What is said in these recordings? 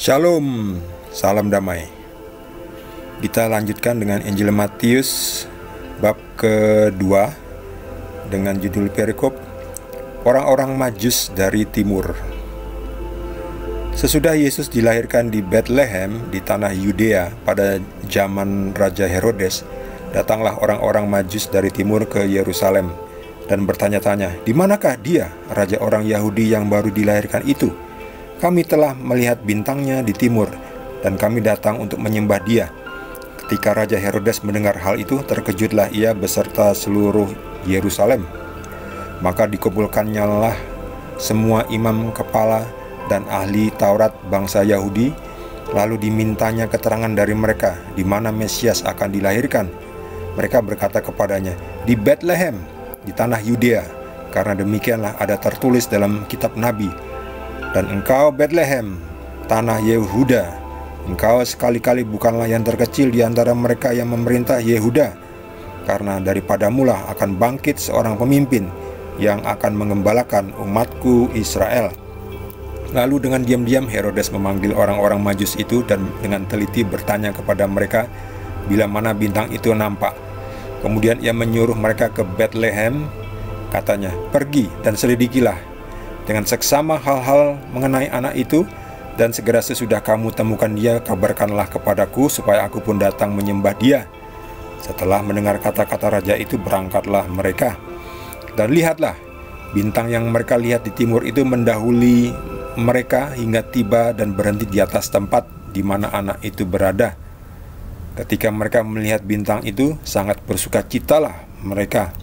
Shalom, salam damai. Kita lanjutkan dengan Injil Matius bab kedua dengan judul perikop orang-orang Majus dari timur. Sesudah Yesus dilahirkan di Bethlehem di tanah Yudea pada zaman Raja Herodes, datanglah orang-orang Majus dari timur ke Yerusalem dan bertanya-tanya, "Di manakah dia, raja orang Yahudi yang baru dilahirkan itu? Kami telah melihat bintangnya di timur, dan kami datang untuk menyembah dia." Ketika Raja Herodes mendengar hal itu, terkejutlah ia beserta seluruh Yerusalem. Maka dikumpulkannya lah semua imam kepala dan ahli Taurat bangsa Yahudi, lalu dimintanya keterangan dari mereka di mana Mesias akan dilahirkan. Mereka berkata kepadanya, "Di Bethlehem, di tanah Yudea, karena demikianlah ada tertulis dalam kitab Nabi, dan engkau Bethlehem, tanah Yehuda, engkau sekali-kali bukanlah yang terkecil di antara mereka yang memerintah Yehuda, karena daripadamulah akan bangkit seorang pemimpin yang akan mengembalakan umatku Israel." Lalu dengan diam-diam Herodes memanggil orang-orang Majus itu dan dengan teliti bertanya kepada mereka bila mana bintang itu nampak. Kemudian ia menyuruh mereka ke Bethlehem, katanya, "Pergi dan selidikilah dengan seksama hal-hal mengenai anak itu, dan segera sesudah kamu temukan dia, kabarkanlah kepadaku supaya aku pun datang menyembah dia." Setelah mendengar kata-kata raja itu, berangkatlah mereka. Dan lihatlah, bintang yang mereka lihat di timur itu mendahului mereka hingga tiba dan berhenti di atas tempat di mana anak itu berada. Ketika mereka melihat bintang itu, sangat bersukacitalah mereka.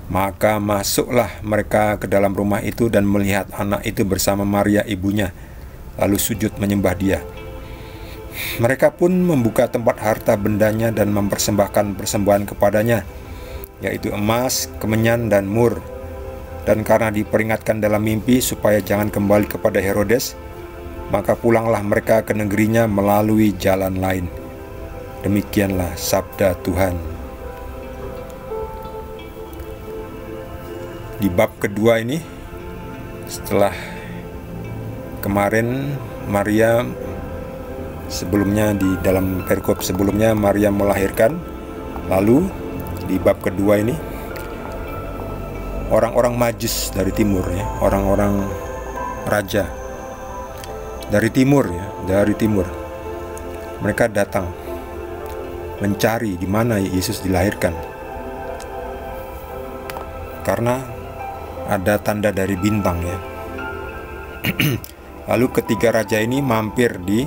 Maka masuklah mereka ke dalam rumah itu dan melihat anak itu bersama Maria ibunya, lalu sujud menyembah dia. Mereka pun membuka tempat harta bendanya dan mempersembahkan persembahan kepadanya, yaitu emas, kemenyan, dan mur. Dan karena diperingatkan dalam mimpi supaya jangan kembali kepada Herodes, maka pulanglah mereka ke negerinya melalui jalan lain. Demikianlah sabda Tuhan. Di bab kedua ini, setelah kemarin Maria sebelumnya di dalam perikop sebelumnya Maria melahirkan, lalu di bab kedua ini orang-orang Majus dari timur, ya, orang-orang raja dari timur, ya, dari timur. Mereka datang mencari di mana Yesus dilahirkan, karena ada tanda dari bintang, ya. Lalu ketiga raja ini mampir di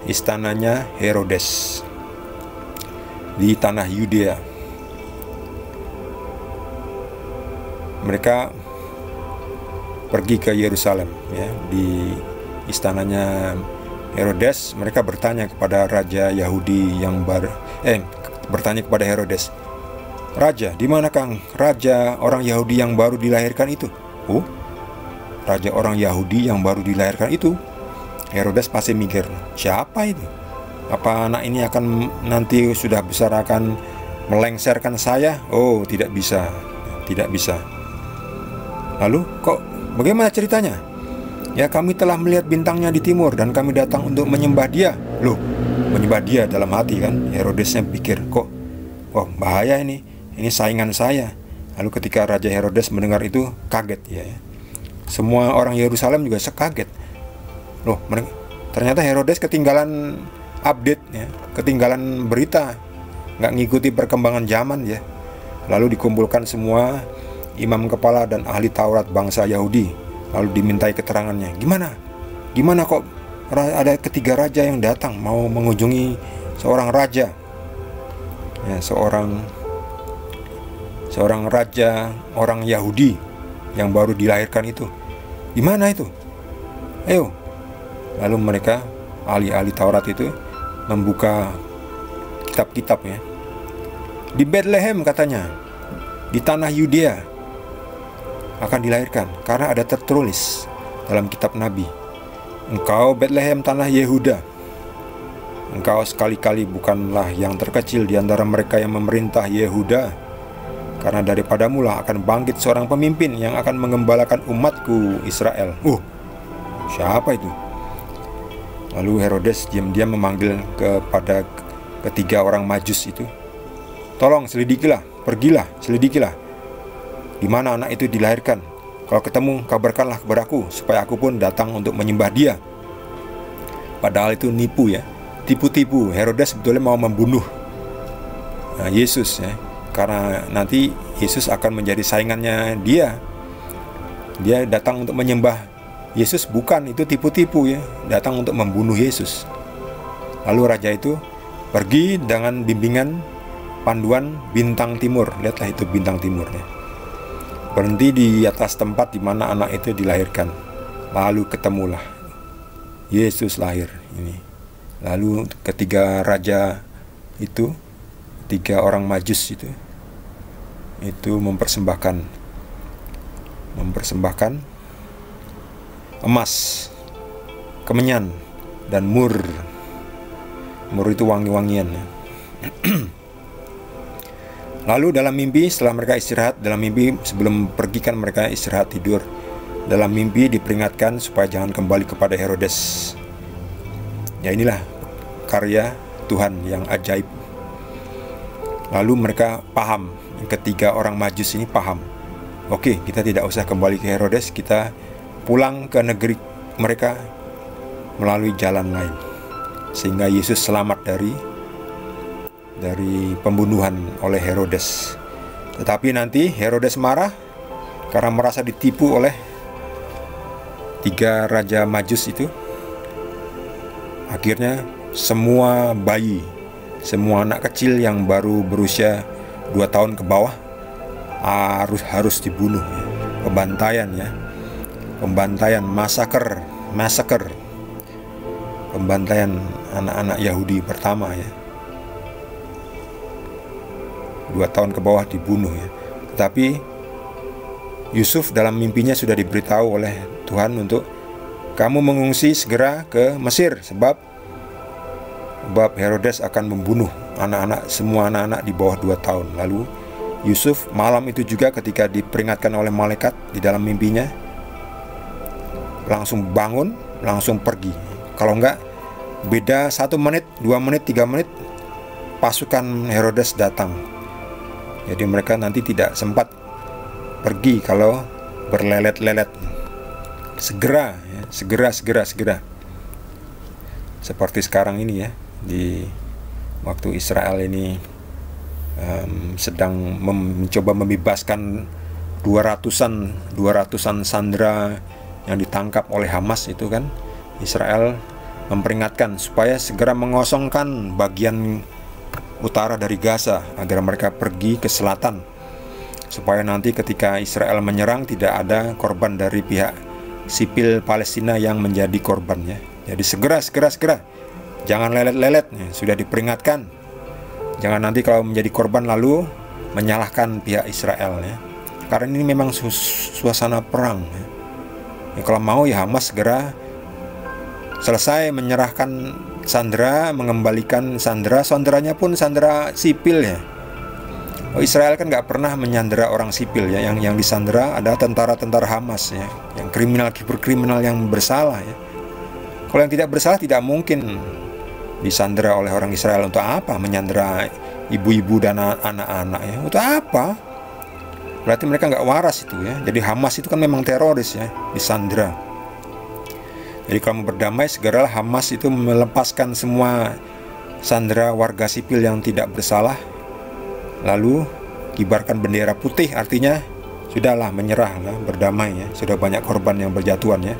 istananya Herodes di tanah Yudea. Mereka pergi ke Yerusalem, ya, di istananya Herodes. Mereka bertanya kepada raja Yahudi yang bertanya kepada Herodes, "Raja, di manakah raja orang Yahudi yang baru dilahirkan itu?" "Oh, raja orang Yahudi yang baru dilahirkan itu?" Herodes pasti mikir, siapa itu? Apa anak ini akan nanti sudah besar akan melengsarkan saya? Oh, tidak bisa, tidak bisa. Lalu kok bagaimana ceritanya? "Ya, kami telah melihat bintangnya di timur dan kami datang untuk menyembah dia." Loh, menyembah dia dalam hati, kan? Herodesnya pikir, kok, wah, bahaya ini saingan saya. Lalu ketika Raja Herodes mendengar itu, kaget, ya. Semua orang Yerusalem juga sekaget. Loh, ternyata Herodes ketinggalan update, ya, ketinggalan berita, nggak ngikuti perkembangan zaman, ya. Lalu dikumpulkan semua imam kepala dan ahli Taurat bangsa Yahudi, lalu dimintai keterangannya. Gimana kok ada ketiga raja yang datang mau mengunjungi seorang raja, ya, seorang raja orang Yahudi yang baru dilahirkan itu. Gimana itu? Ayo. Lalu mereka, ahli-ahli Taurat itu, membuka kitab-kitabnya. "Di Bethlehem," katanya, "di tanah Yudea akan dilahirkan, karena ada tertulis dalam kitab Nabi, engkau Bethlehem tanah Yehuda, engkau sekali-kali bukanlah yang terkecil di antara mereka yang memerintah Yehuda, karena daripadamulah akan bangkit seorang pemimpin yang akan mengembalakan umatku Israel." Siapa itu? Lalu Herodes diam-diam memanggil kepada ketiga orang Majus itu, "Tolong selidikilah, pergilah, selidikilah di mana anak itu dilahirkan. Kalau ketemu, kabarkanlah kepadaku, supaya aku pun datang untuk menyembah dia." Padahal itu nipu ya, tipu-tipu. Herodes sebetulnya mau membunuh Yesus ya, karena nanti Yesus akan menjadi saingannya dia. Dia datang untuk menyembah Yesus, bukan, itu tipu-tipu ya, datang untuk membunuh Yesus. Lalu raja itu pergi dengan bimbingan panduan bintang timur. Lihatlah itu bintang timur ya. Berhenti di atas tempat di mana anak itu dilahirkan. Lalu ketemulah Yesus lahir ini. Lalu ketiga raja itu, tiga orang Majus itu mempersembahkan emas, kemenyan, dan mur. Mur itu wangi-wangian ya. Lalu dalam mimpi, setelah mereka istirahat, dalam mimpi sebelum pergi kan mereka istirahat tidur. Dalam mimpi diperingatkan supaya jangan kembali kepada Herodes. Ya, inilah karya Tuhan yang ajaib. Lalu mereka paham, ketiga orang Majus ini paham. Oke, kita tidak usah kembali ke Herodes, kita pulang ke negeri mereka melalui jalan lain. Sehingga Yesus selamat dari pembunuhan oleh Herodes. Tetapi nanti Herodes marah karena merasa ditipu oleh tiga raja Majus itu. Akhirnya semua bayi, semua anak kecil yang baru berusia 2 tahun ke bawah harus dibunuh ya. Pembantaian, massacre, pembantaian anak-anak Yahudi pertama ya. 2 tahun ke bawah dibunuh ya. Tetapi Yusuf dalam mimpinya sudah diberitahu oleh Tuhan untuk kamu mengungsi segera ke Mesir, sebab Herodes akan membunuh semua anak-anak di bawah 2 tahun. Lalu Yusuf malam itu juga ketika diperingatkan oleh malaikat di dalam mimpinya, langsung bangun, langsung pergi. Kalau enggak, beda 1 menit, 2 menit, 3 menit, pasukan Herodes datang. Jadi mereka nanti tidak sempat pergi kalau berlelet-lelet. Segera. Seperti sekarang ini ya, di waktu Israel ini sedang mencoba membebaskan 200-an sandera yang ditangkap oleh Hamas itu kan. Israel memperingatkan supaya segera mengosongkan bagian utara dari Gaza agar mereka pergi ke selatan, supaya nanti ketika Israel menyerang tidak ada korban dari pihak sipil Palestina yang menjadi korbannya. Jadi segera, jangan lelet-lelet ya. Sudah diperingatkan, jangan nanti kalau menjadi korban lalu menyalahkan pihak Israel ya. Karena ini memang suasana perang ya. Ya, kalau mau ya Hamas segera selesai menyerahkan sandera, mengembalikan sanderanya pun sandera sipil ya. Israel kan nggak pernah menyandera orang sipil ya. Yang disandera adalah tentara-tentara Hamas ya, yang kriminal yang bersalah ya. Kalau yang tidak bersalah tidak mungkin disandera oleh orang Israel. Untuk apa menyandera ibu-ibu dan anak-anak ya? Untuk apa? Berarti mereka nggak waras itu ya. Jadi Hamas itu kan memang teroris ya, disandera. Jadi kalau mau berdamai, segeralah Hamas itu melepaskan semua sandera warga sipil yang tidak bersalah, lalu kibarkan bendera putih, artinya sudahlah, menyerah lah, berdamai ya. Sudah banyak korban yang berjatuhan ya,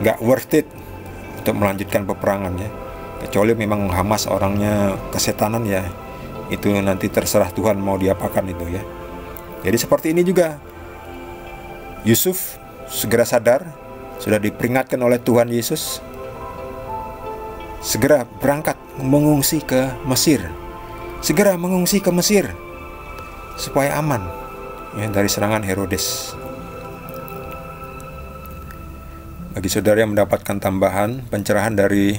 nggak worth it untuk melanjutkan peperangan ya. Kecuali memang Hamas orangnya kesetanan ya, itu nanti terserah Tuhan mau diapakan itu ya. Jadi seperti ini juga, Yusuf segera sadar, sudah diperingatkan oleh Tuhan Yesus, segera berangkat mengungsi ke Mesir. Segera mengungsi ke Mesir supaya aman ya, dari serangan Herodes. Bagi saudara yang mendapatkan tambahan pencerahan dari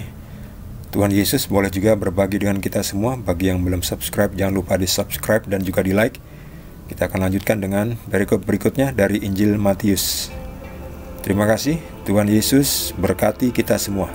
Tuhan Yesus, boleh juga berbagi dengan kita semua. Bagi yang belum subscribe, jangan lupa di subscribe dan juga di like. Kita akan lanjutkan dengan berikutnya dari Injil Matius. Terima kasih. Tuhan Yesus berkati kita semua.